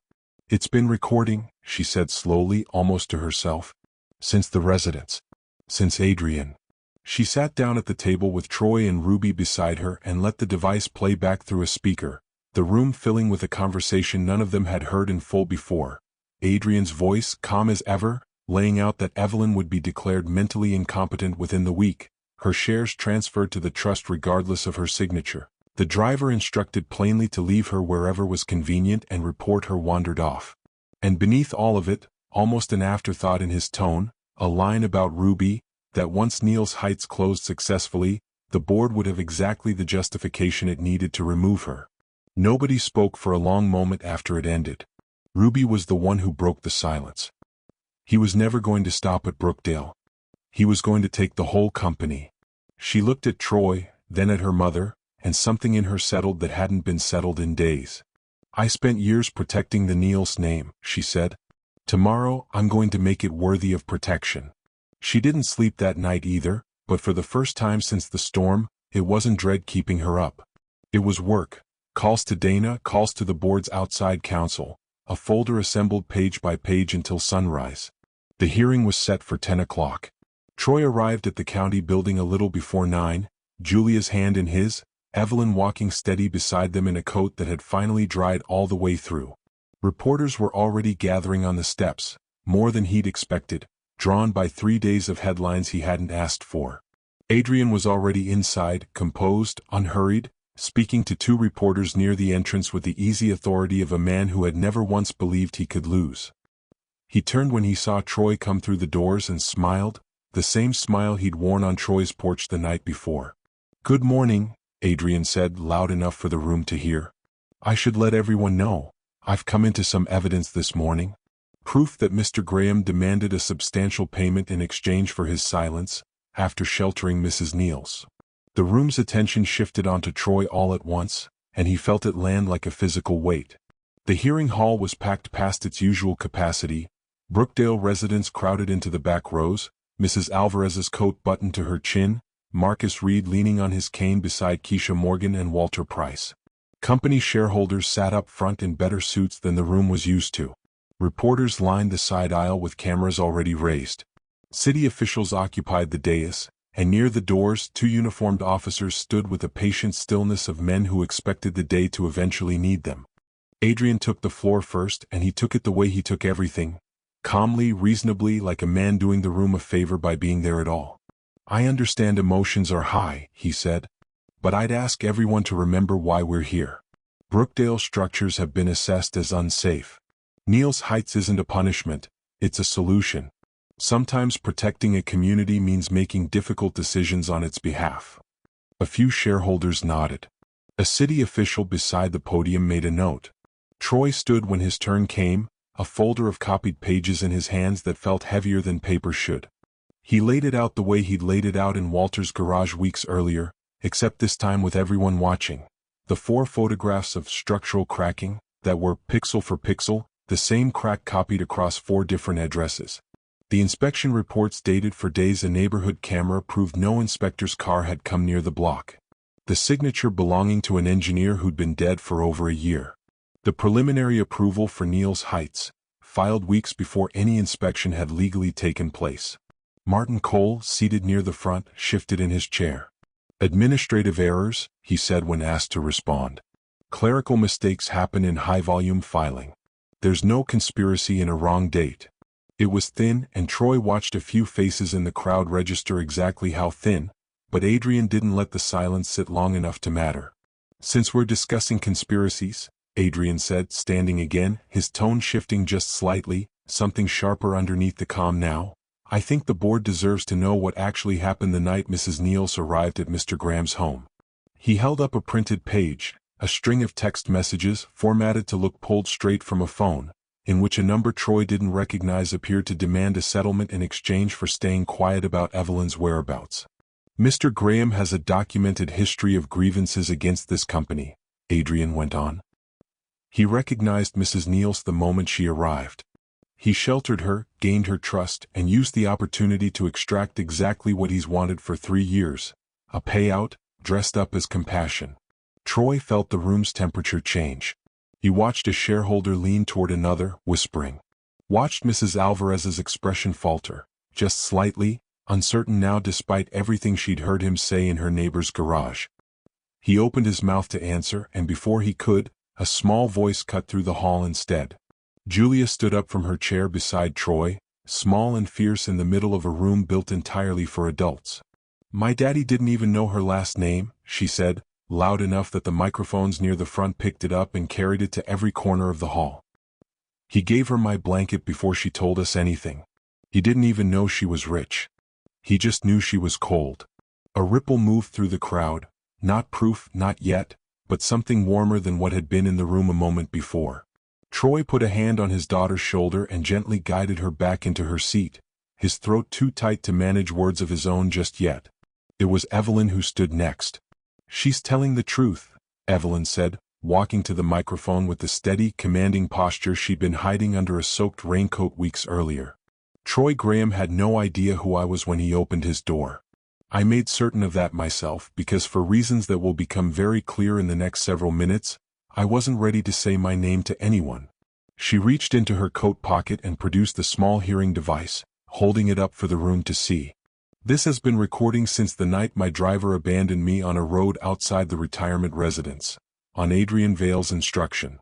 It's been recording, she said slowly, almost to herself. Since the residence. Since Adrian. She sat down at the table with Troy and Ruby beside her and let the device play back through a speaker, the room filling with a conversation none of them had heard in full before. Adrian's voice, calm as ever, laying out that Evelyn would be declared mentally incompetent within the week, her shares transferred to the trust regardless of her signature. The driver instructed plainly to leave her wherever was convenient and report her wandered off. And beneath all of it, almost an afterthought in his tone, a line about Ruby, that once Neil's Heights closed successfully, the board would have exactly the justification it needed to remove her. Nobody spoke for a long moment after it ended. Ruby was the one who broke the silence. He was never going to stop at Brookdale. He was going to take the whole company. She looked at Troy, then at her mother, and something in her settled that hadn't been settled in days. I spent years protecting the Neil's name, she said. Tomorrow, I'm going to make it worthy of protection. She didn't sleep that night either, but for the first time since the storm, it wasn't dread keeping her up. It was work. Calls to Dana, calls to the board's outside counsel, a folder assembled page by page until sunrise. The hearing was set for 10 o'clock. Troy arrived at the county building a little before 9, Julia's hand in his, Evelyn walking steady beside them in a coat that had finally dried all the way through. Reporters were already gathering on the steps, more than he'd expected, drawn by 3 days of headlines he hadn't asked for. Adrian was already inside, composed, unhurried, speaking to 2 reporters near the entrance with the easy authority of a man who had never once believed he could lose. He turned when he saw Troy come through the doors and smiled, the same smile he'd worn on Troy's porch the night before. Good morning, Adrian said, loud enough for the room to hear. I should let everyone know. I've come into some evidence this morning. Proof that Mr. Graham demanded a substantial payment in exchange for his silence, after sheltering Mrs. Neils. The room's attention shifted onto Troy all at once, and he felt it land like a physical weight. The hearing hall was packed past its usual capacity. Brookdale residents crowded into the back rows, Mrs. Alvarez's coat buttoned to her chin, Marcus Reed leaning on his cane beside Keisha Morgan and Walter Price. Company shareholders sat up front in better suits than the room was used to. Reporters lined the side aisle with cameras already raised. City officials occupied the dais, and near the doors 2 uniformed officers stood with the patient stillness of men who expected the day to eventually need them. Adrian took the floor first, and he took it the way he took everything. Calmly, reasonably, like a man doing the room a favor by being there at all. I understand emotions are high, he said. But I'd ask everyone to remember why we're here. Brookdale structures have been assessed as unsafe. Neil's Heights isn't a punishment, it's a solution. Sometimes protecting a community means making difficult decisions on its behalf. A few shareholders nodded. A city official beside the podium made a note. Troy stood when his turn came, a folder of copied pages in his hands that felt heavier than paper should. He laid it out the way he'd laid it out in Walter's garage weeks earlier, except this time with everyone watching. The 4 photographs of structural cracking, that were, pixel for pixel, the same crack copied across 4 different addresses. The inspection reports dated for days a neighborhood camera proved no inspector's car had come near the block. The signature belonging to an engineer who'd been dead for over a year. The preliminary approval for Neil's Heights, filed weeks before any inspection had legally taken place. Martin Cole, seated near the front, shifted in his chair. Administrative errors, he said when asked to respond. Clerical mistakes happen in high-volume filing. There's no conspiracy in a wrong date. It was thin, and Troy watched a few faces in the crowd register exactly how thin, but Adrian didn't let the silence sit long enough to matter. Since we're discussing conspiracies, Adrian said, standing again, his tone shifting just slightly, something sharper underneath the calm now, I think the board deserves to know what actually happened the night Mrs. Niels arrived at Mr. Graham's home. He held up a printed page, a string of text messages, formatted to look pulled straight from a phone, in which a number Troy didn't recognize appeared to demand a settlement in exchange for staying quiet about Evelyn's whereabouts. Mr. Graham has a documented history of grievances against this company, Adrian went on. He recognized Mrs. Niels the moment she arrived. He sheltered her, gained her trust, and used the opportunity to extract exactly what he's wanted for 3 years, a payout, dressed up as compassion. Troy felt the room's temperature change. He watched a shareholder lean toward another, whispering. Watched Mrs. Alvarez's expression falter, just slightly, uncertain now despite everything she'd heard him say in her neighbor's garage. He opened his mouth to answer, and before he could, a small voice cut through the hall instead. Julia stood up from her chair beside Troy, small and fierce in the middle of a room built entirely for adults. My daddy didn't even know her last name, she said, loud enough that the microphones near the front picked it up and carried it to every corner of the hall. He gave her my blanket before she told us anything. He didn't even know she was rich. He just knew she was cold. A ripple moved through the crowd, not proof, not yet, but something warmer than what had been in the room a moment before. Troy put a hand on his daughter's shoulder and gently guided her back into her seat, his throat too tight to manage words of his own just yet. It was Evelyn who stood next. She's telling the truth, Evelyn said, walking to the microphone with the steady, commanding posture she'd been hiding under a soaked raincoat weeks earlier. Troy Graham had no idea who I was when he opened his door. I made certain of that myself because for reasons that will become very clear in the next several minutes, I wasn't ready to say my name to anyone. She reached into her coat pocket and produced the small hearing device, holding it up for the room to see. This has been recording since the night my driver abandoned me on a road outside the retirement residence, on Adrian Vale's instruction.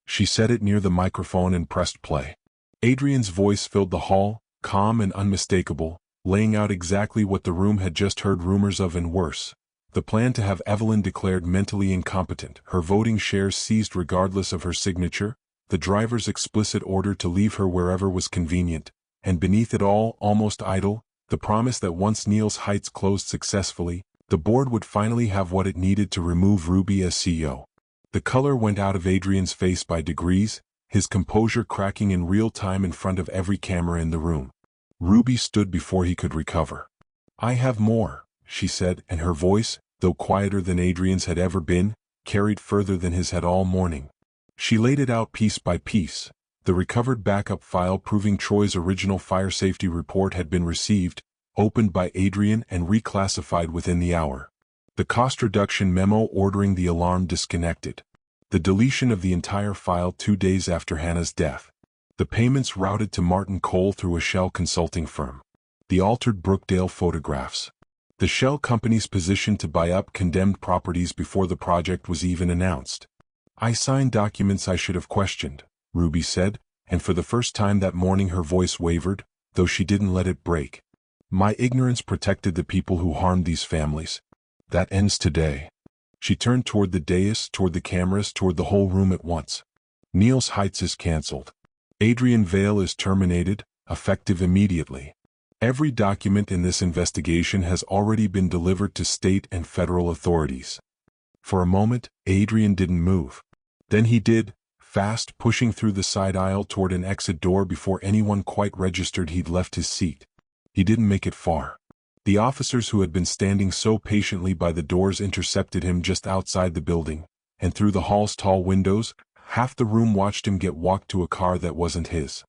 She said it near the microphone and pressed play. Adrian's voice filled the hall, calm and unmistakable, laying out exactly what the room had just heard rumors of and worse. The plan to have Evelyn declared mentally incompetent, her voting shares seized regardless of her signature, the driver's explicit order to leave her wherever was convenient, and beneath it all, almost idle, the promise that once Neil's Heights closed successfully, the board would finally have what it needed to remove Ruby as CEO. The color went out of Adrian's face by degrees, his composure cracking in real time in front of every camera in the room. Ruby stood before he could recover. I have more, she said, and her voice, though quieter than Adrian's had ever been, carried further than his had all morning. She laid it out piece by piece. The recovered backup file proving Troy's original fire safety report had been received, opened by Adrian and reclassified within the hour. The cost reduction memo ordering the alarm disconnected. The deletion of the entire file 2 days after Hannah's death. The payments routed to Martin Cole through a shell consulting firm. The altered Brookdale photographs. The shell company's position to buy up condemned properties before the project was even announced. I signed documents I should have questioned, Ruby said, and for the first time that morning her voice wavered, though she didn't let it break. My ignorance protected the people who harmed these families. That ends today. She turned toward the dais, toward the cameras, toward the whole room at once. Niels Heights is cancelled. Adrian Vale is terminated, effective immediately. Every document in this investigation has already been delivered to state and federal authorities. For a moment, Adrian didn't move. Then he did, fast, pushing through the side aisle toward an exit door before anyone quite registered he'd left his seat. He didn't make it far. The officers who had been standing so patiently by the doors intercepted him just outside the building, and through the hall's tall windows, half the room watched him get walked to a car that wasn't his.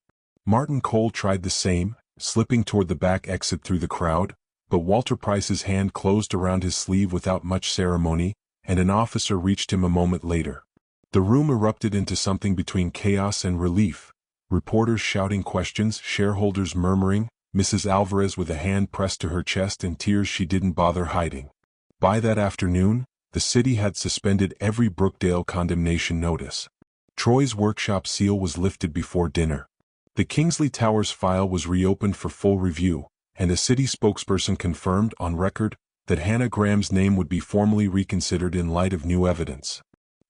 Martin Cole tried the same, slipping toward the back exit through the crowd, but Walter Price's hand closed around his sleeve without much ceremony, and an officer reached him a moment later. The room erupted into something between chaos and relief. Reporters shouting questions, shareholders murmuring, Mrs. Alvarez with a hand pressed to her chest and tears she didn't bother hiding. By that afternoon, the city had suspended every Brookdale condemnation notice. Troy's workshop seal was lifted before dinner. The Kingsley Towers file was reopened for full review, and a city spokesperson confirmed on record that Hannah Graham's name would be formally reconsidered in light of new evidence.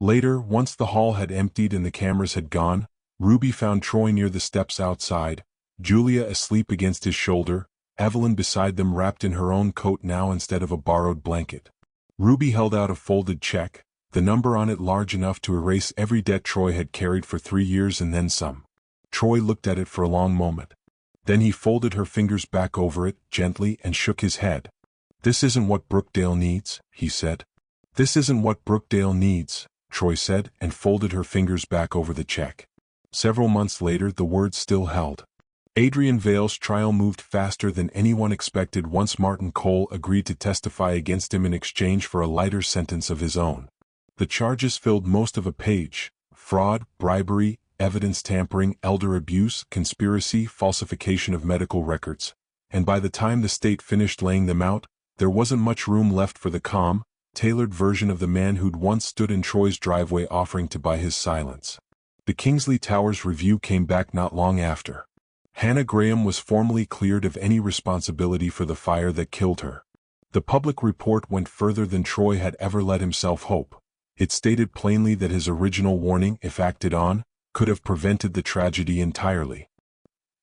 Later, once the hall had emptied and the cameras had gone, Ruby found Troy near the steps outside, Julia asleep against his shoulder, Evelyn beside them wrapped in her own coat now instead of a borrowed blanket. Ruby held out a folded check, the number on it large enough to erase every debt Troy had carried for 3 years and then some. Troy looked at it for a long moment. Then he folded her fingers back over it, gently, and shook his head. This isn't what Brookdale needs, he said. This isn't what Brookdale needs, Troy said, and folded her fingers back over the check. Several months later the words still held. Adrian Vale's trial moved faster than anyone expected once Martin Cole agreed to testify against him in exchange for a lighter sentence of his own. The charges filled most of a page: fraud, bribery, evidence tampering, elder abuse, conspiracy, falsification of medical records. And by the time the state finished laying them out, there wasn't much room left for the calm, tailored version of the man who'd once stood in Troy's driveway offering to buy his silence. The Kingsley Towers review came back not long after. Hannah Graham was formally cleared of any responsibility for the fire that killed her. The public report went further than Troy had ever let himself hope. It stated plainly that his original warning, if acted on, could have prevented the tragedy entirely.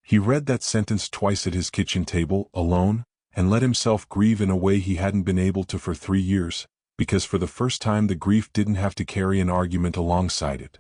He read that sentence twice at his kitchen table, alone, and let himself grieve in a way he hadn't been able to for 3 years, because for the first time the grief didn't have to carry an argument alongside it.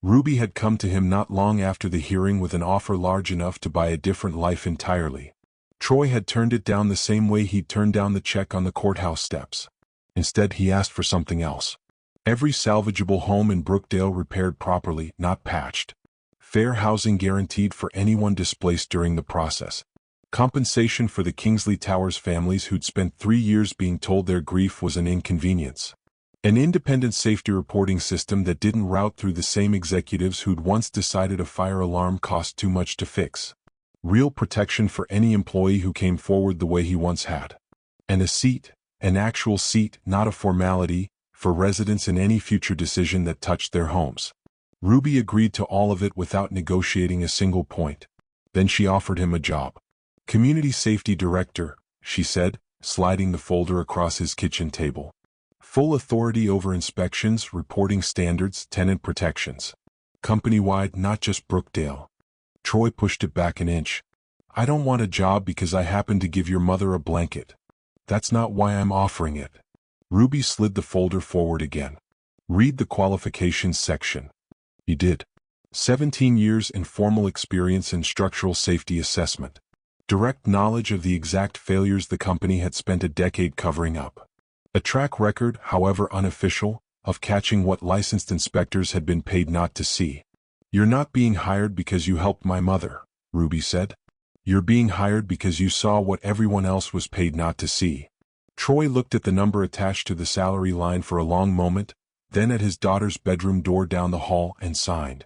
Ruby had come to him not long after the hearing with an offer large enough to buy a different life entirely. Troy had turned it down the same way he'd turned down the check on the courthouse steps. Instead he asked for something else. Every salvageable home in Brookdale repaired properly, not patched. Fair housing guaranteed for anyone displaced during the process. Compensation for the Kingsley Towers families who'd spent 3 years being told their grief was an inconvenience. An independent safety reporting system that didn't route through the same executives who'd once decided a fire alarm cost too much to fix. Real protection for any employee who came forward the way he once had. And a seat, an actual seat, not a formality, for residents in any future decision that touched their homes. Ruby agreed to all of it without negotiating a single point. Then she offered him a job. Community Safety Director, she said, sliding the folder across his kitchen table. Full authority over inspections, reporting standards, tenant protections. Company-wide, not just Brookdale. Troy pushed it back an inch. I don't want a job because I happen to give your mother a blanket. That's not why I'm offering it. Ruby slid the folder forward again. Read the qualifications section. He did. 17 years informal experience in structural safety assessment. Direct knowledge of the exact failures the company had spent a decade covering up. A track record, however unofficial, of catching what licensed inspectors had been paid not to see. You're not being hired because you helped my mother, Ruby said. You're being hired because you saw what everyone else was paid not to see. Troy looked at the number attached to the salary line for a long moment, then at his daughter's bedroom door down the hall and signed.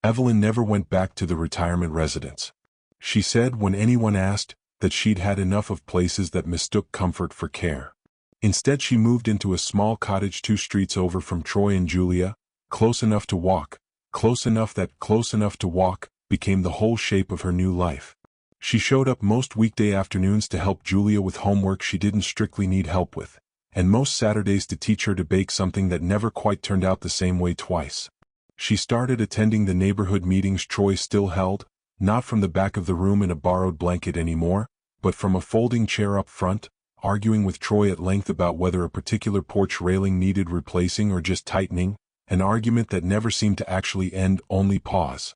Evelyn never went back to the retirement residence. She said when anyone asked that she'd had enough of places that mistook comfort for care. Instead she moved into a small cottage 2 streets over from Troy and Julia, Close enough to walk, close enough that close enough to walk became the whole shape of her new life. She showed up most weekday afternoons to help Julia with homework she didn't strictly need help with, and most Saturdays to teach her to bake something that never quite turned out the same way twice. She started attending the neighborhood meetings Troy still held, not from the back of the room in a borrowed blanket anymore, but from a folding chair up front, arguing with Troy at length about whether a particular porch railing needed replacing or just tightening, an argument that never seemed to actually end, only pause.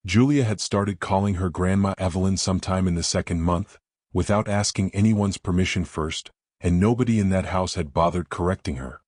Julia had started calling her Grandma Evelyn sometime in the second month, without asking anyone's permission first, and nobody in that house had bothered correcting her.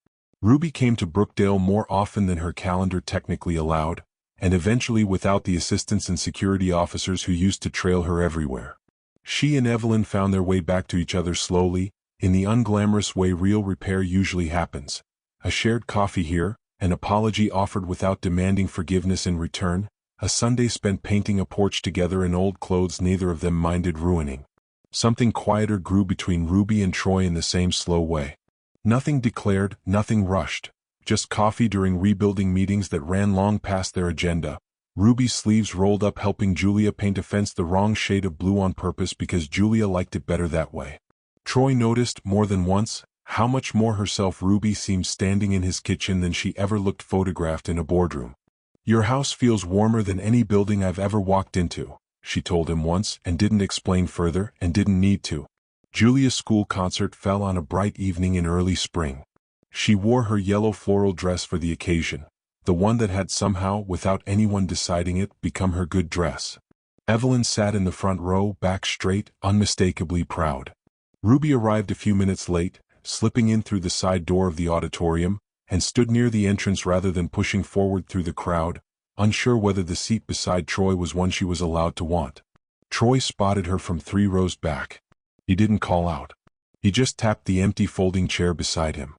Ruby came to Brookdale more often than her calendar technically allowed, and eventually without the assistants and security officers who used to trail her everywhere. She and Evelyn found their way back to each other slowly, in the unglamorous way real repair usually happens. A shared coffee here, an apology offered without demanding forgiveness in return, a Sunday spent painting a porch together in old clothes neither of them minded ruining. Something quieter grew between Ruby and Troy in the same slow way. Nothing declared, nothing rushed, just coffee during rebuilding meetings that ran long past their agenda. Ruby's sleeves rolled up helping Julia paint a fence the wrong shade of blue on purpose because Julia liked it better that way. Troy noticed, more than once, how much more herself Ruby seemed standing in his kitchen than she ever looked photographed in a boardroom. "Your house feels warmer than any building I've ever walked into," she told him once, and didn't explain further, and didn't need to. Julia's school concert fell on a bright evening in early spring. She wore her yellow floral dress for the occasion, the one that had somehow, without anyone deciding it, become her good dress. Evelyn sat in the front row, back straight, unmistakably proud. Ruby arrived a few minutes late, slipping in through the side door of the auditorium, and stood near the entrance rather than pushing forward through the crowd, unsure whether the seat beside Troy was one she was allowed to want. Troy spotted her from 3 rows back. He didn't call out. He just tapped the empty folding chair beside him.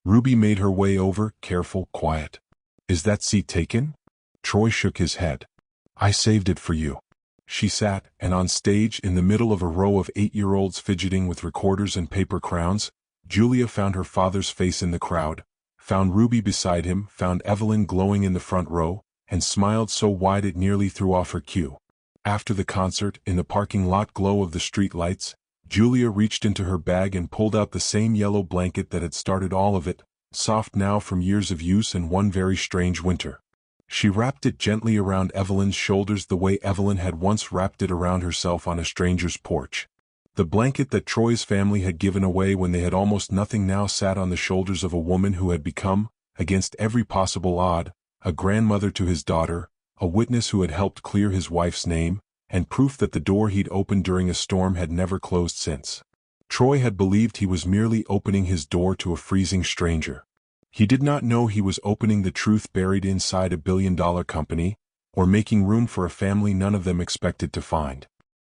Ruby made her way over, careful, quiet. "Is that seat taken?" Troy shook his head. "I saved it for you." She sat, and on stage, in the middle of a row of 8-year-olds fidgeting with recorders and paper crowns, Julia found her father's face in the crowd, found Ruby beside him, found Evelyn glowing in the front row, and smiled so wide it nearly threw off her cue. After the concert, in the parking lot glow of the street lights, Julia reached into her bag and pulled out the same yellow blanket that had started all of it, soft now from years of use and one very strange winter. She wrapped it gently around Evelyn's shoulders the way Evelyn had once wrapped it around herself on a stranger's porch. The blanket that Troy's family had given away when they had almost nothing now sat on the shoulders of a woman who had become, against every possible odd, a grandmother to his daughter, a witness who had helped clear his wife's name, and proof that the door he'd opened during a storm had never closed since. Troy had believed he was merely opening his door to a freezing stranger. He did not know he was opening the truth buried inside a billion-dollar company, or making room for a family none of them expected to find.